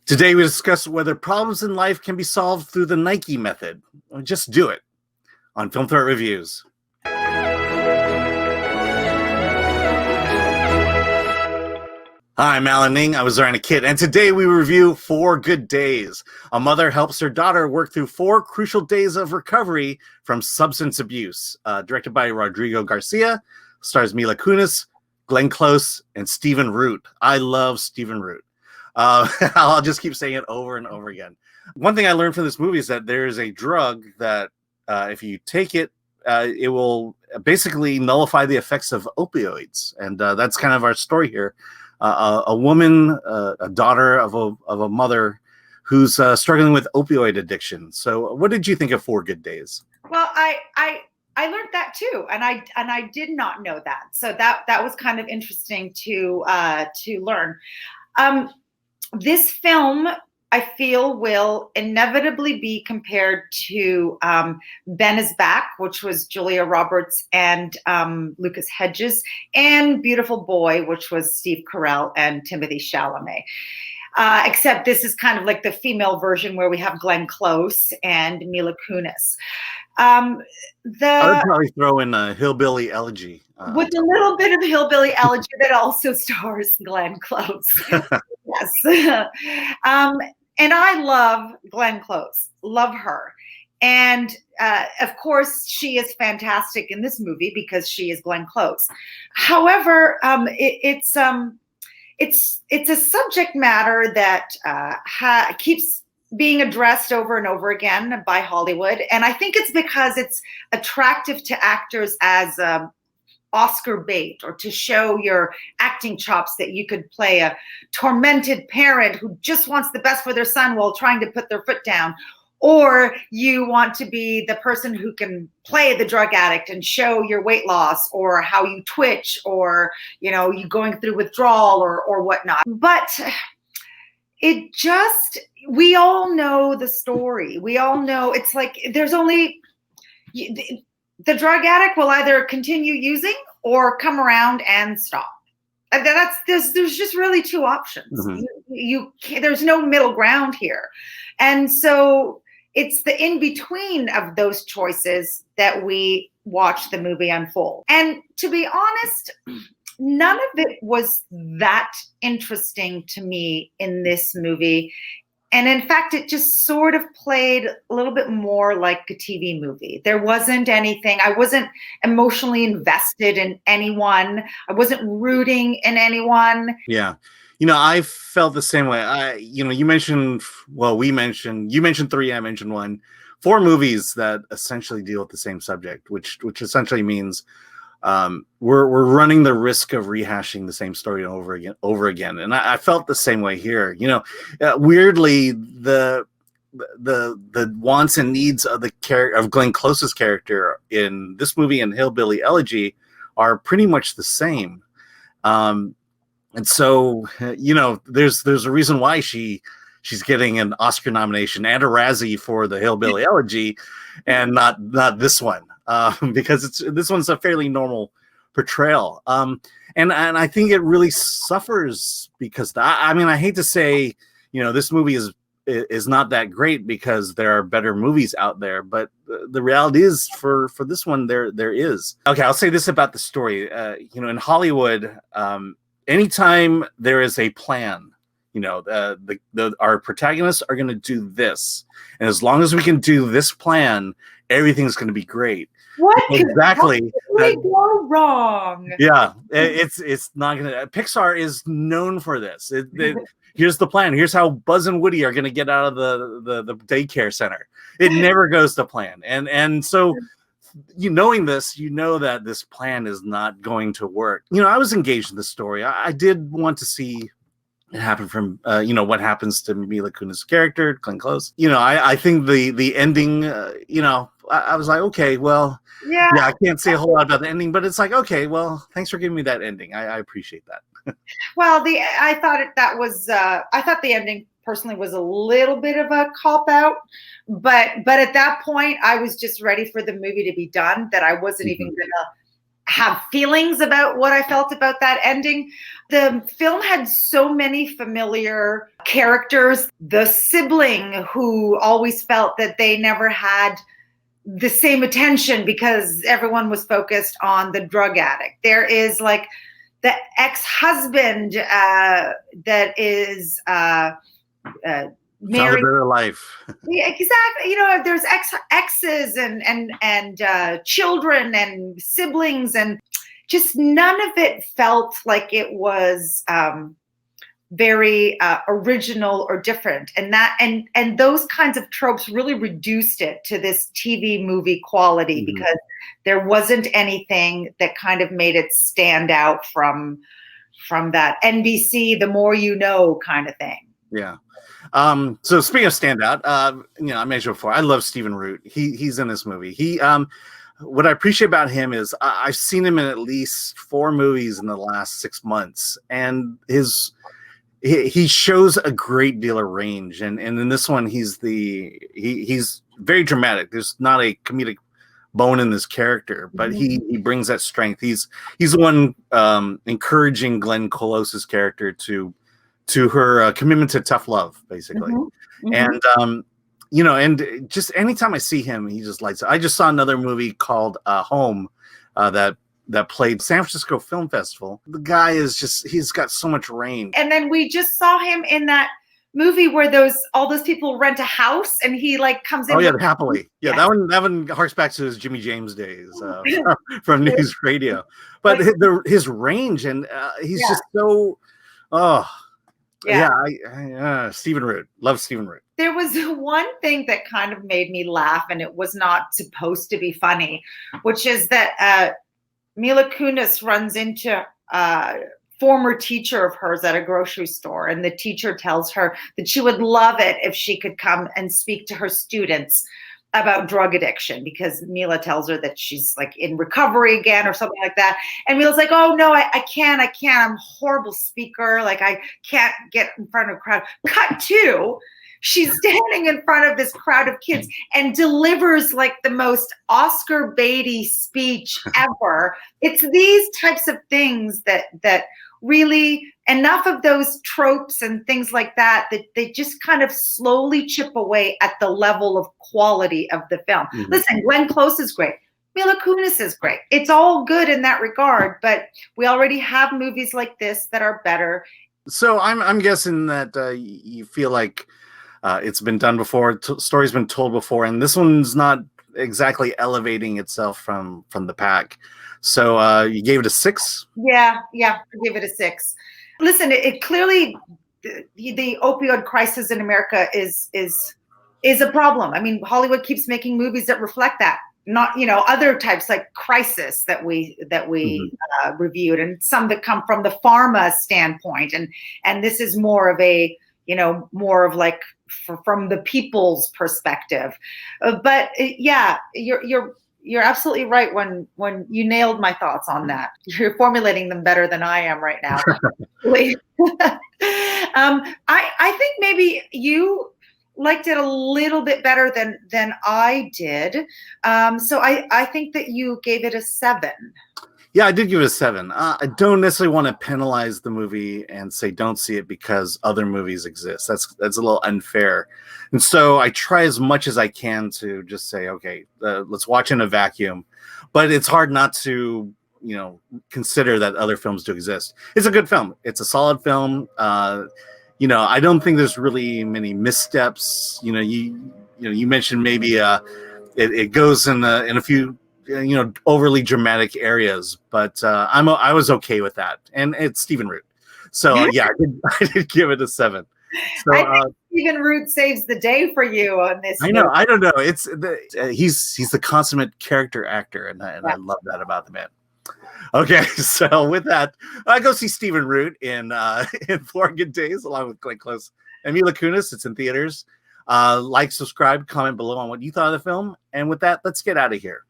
Today we discuss whether problems in life can be solved through the Nike method. Or just do it on Film Threat Reviews. Hi, I'm Alan Ning. I was Zorianna Kit, and today we review 4 Good Days. A mother helps her daughter work through 4 crucial days of recovery from substance abuse. Directed by Rodrigo García, stars Mila Kunis, Glenn Close, and Stephen Root. I love Stephen Root. I'll just keep saying it over and over again. One thing I learned from this movie is that there is a drug that if you take it, it will basically nullify the effects of opioids. And that's kind of our story here. A woman, a daughter of a mother who's struggling with opioid addiction. So what did you think of 4 Good Days? Well, I learned that too, and I did not know that. So that was kind of interesting to learn. This film, I feel, will inevitably be compared to Ben is Back, which was Julia Roberts and Lucas Hedges, and Beautiful Boy, which was Steve Carell and Timothée Chalamet. Except this is kind of like the female version where we have Glenn Close and Mila Kunis. I would probably throw in a Hillbilly Elegy. With a little bit of Hillbilly Elegy that also stars Glenn Close. Yes. And I love Glenn Close. Love her. And of course, she is fantastic in this movie because she is Glenn Close. However, it's a subject matter that keeps being addressed over and over again by Hollywood. And I think it's because it's attractive to actors as Oscar bait, or to show your acting chops, that you could play a tormented parent who just wants the best for their son while trying to put their foot down. Or you want to be the person who can play the drug addict and show your weight loss, or how you twitch, or, you know, you going through withdrawal or whatnot. But we all know the story. We all know it's like there's only the drug addict will either continue using or come around and stop. And there's just really 2 options. Mm-hmm. There's no middle ground here. And so it's the in-between of those choices that we watch the movie unfold. And to be honest, none of it was that interesting to me in this movie. And in fact, it just sort of played a little bit more like a TV movie. There wasn't anything. I wasn't emotionally invested in anyone. I wasn't rooting in anyone. Yeah. You know, I felt the same way. You mentioned 3, I mentioned 1. 4 movies that essentially deal with the same subject, which essentially means we're running the risk of rehashing the same story over again. And I felt the same way here. You know, weirdly, the wants and needs of of Glenn Close's character in this movie and Hillbilly Elegy are pretty much the same. And so, you know, there's a reason why she's getting an Oscar nomination and a Razzie for the Hillbilly Elegy, and not this one. Because this one's a fairly normal portrayal. And I think it really suffers because I hate to say, you know, this movie is not that great because there are better movies out there, but the reality is for this one, there is. Okay, I'll say this about the story. You know, in Hollywood, anytime there is a plan, you know, our protagonists are going to do this, and as long as we can do this plan, everything's going to be great. What exactly could go wrong? Yeah, it's not going to. Pixar is known for this. Here's the plan. Here's how Buzz and Woody are going to get out of the daycare center. It never goes to plan, and so knowing this, you know that this plan is not going to work. You know, I was engaged in the story. I did want to see it happen from what happens to Mila Kunis' character, Glenn Close. You know, I think the ending. You know, I was like, okay, well, yeah, I can't say a whole lot about the ending, but it's like, okay, well, thanks for giving me that ending. I appreciate that. Well, I thought the ending personally was a little bit of a cop out, but at that point I was just ready for the movie to be done, that I wasn't even gonna have feelings about what I felt about that ending. The film had so many familiar characters. The sibling who always felt that they never had the same attention because everyone was focused on the drug addict. There is like the ex-husband that is married. Better life. Yeah, exactly. You know, there's exes and children and siblings, and just none of it felt like it was very original or different. And those kinds of tropes really reduced it to this TV movie quality, because there wasn't anything that kind of made it stand out from that NBC, the more you know kind of thing. Yeah. So speaking of standout, I mentioned before, I love Stephen Root. He's in this movie. What I appreciate about him is I've seen him in at least 4 movies in the last 6 months, and he shows a great deal of range. And in this one, he's very dramatic. There's not a comedic bone in this character, but he brings that strength. He's the one encouraging Glenn Close's character to her commitment to tough love, basically. And and just anytime I see him, he just lights up. I just saw another movie called Home that played San Francisco Film Festival. The guy he's got so much range. And then we just saw him in that movie where all those people rent a house, and he like comes in. Oh yeah, Happily. Yeah, that one harks back to his Jimmy James days from News Radio. But his range, and he's just so Stephen Root. Love Stephen Root. There was one thing that kind of made me laugh, and it was not supposed to be funny, which is that Mila Kunis runs into a former teacher of hers at a grocery store, and the teacher tells her that she would love it if she could come and speak to her students about drug addiction, because Mila tells her that she's like in recovery again or something like that. And Mila's like, oh no, I can't. I'm a horrible speaker. Like I can't get in front of a crowd. Cut to, she's standing in front of this crowd of kids and delivers like the most Oscar baity speech ever. It's these types of things that really, enough of those tropes and things like that they just kind of slowly chip away at the level of quality of the film. Listen, Glenn Close is great. Mila Kunis is great. It's all good in that regard, but we already have movies like this that are better. So I'm guessing that you feel like it's been done before, story's been told before, and this one's not exactly elevating itself from the pack. So you gave it a 6? Yeah, I gave it a 6. Listen, it clearly, the opioid crisis in America is a problem. I mean, Hollywood keeps making movies that reflect that. Not, other types like Crisis that we reviewed, and some that come from the pharma standpoint, and this is more of a like from the people's perspective. But yeah, you're absolutely right when you nailed my thoughts on that. You're formulating them better than I am right now. I think maybe you liked it a little bit better than I did. So I think that you gave it a 7. Yeah, I did give it a 7. I don't necessarily want to penalize the movie and say don't see it because other movies exist. That's a little unfair. And so I try as much as I can to just say, okay, let's watch in a vacuum. But it's hard not to, consider that other films do exist. It's a good film. It's a solid film. I don't think there's really many missteps. You mentioned maybe it goes in a few overly dramatic areas, but I was okay with that, and it's Stephen Root, so yeah, I did give it a 7. So I think Stephen Root saves the day for you on this. I know, I don't know. It's he's the consummate character actor, and I love that about the man. Okay, so with that, I go see Stephen Root in 4 Good Days along with Glenn Close and Mila Kunis. It's in theaters. Like, subscribe, comment below on what you thought of the film, and with that, let's get out of here.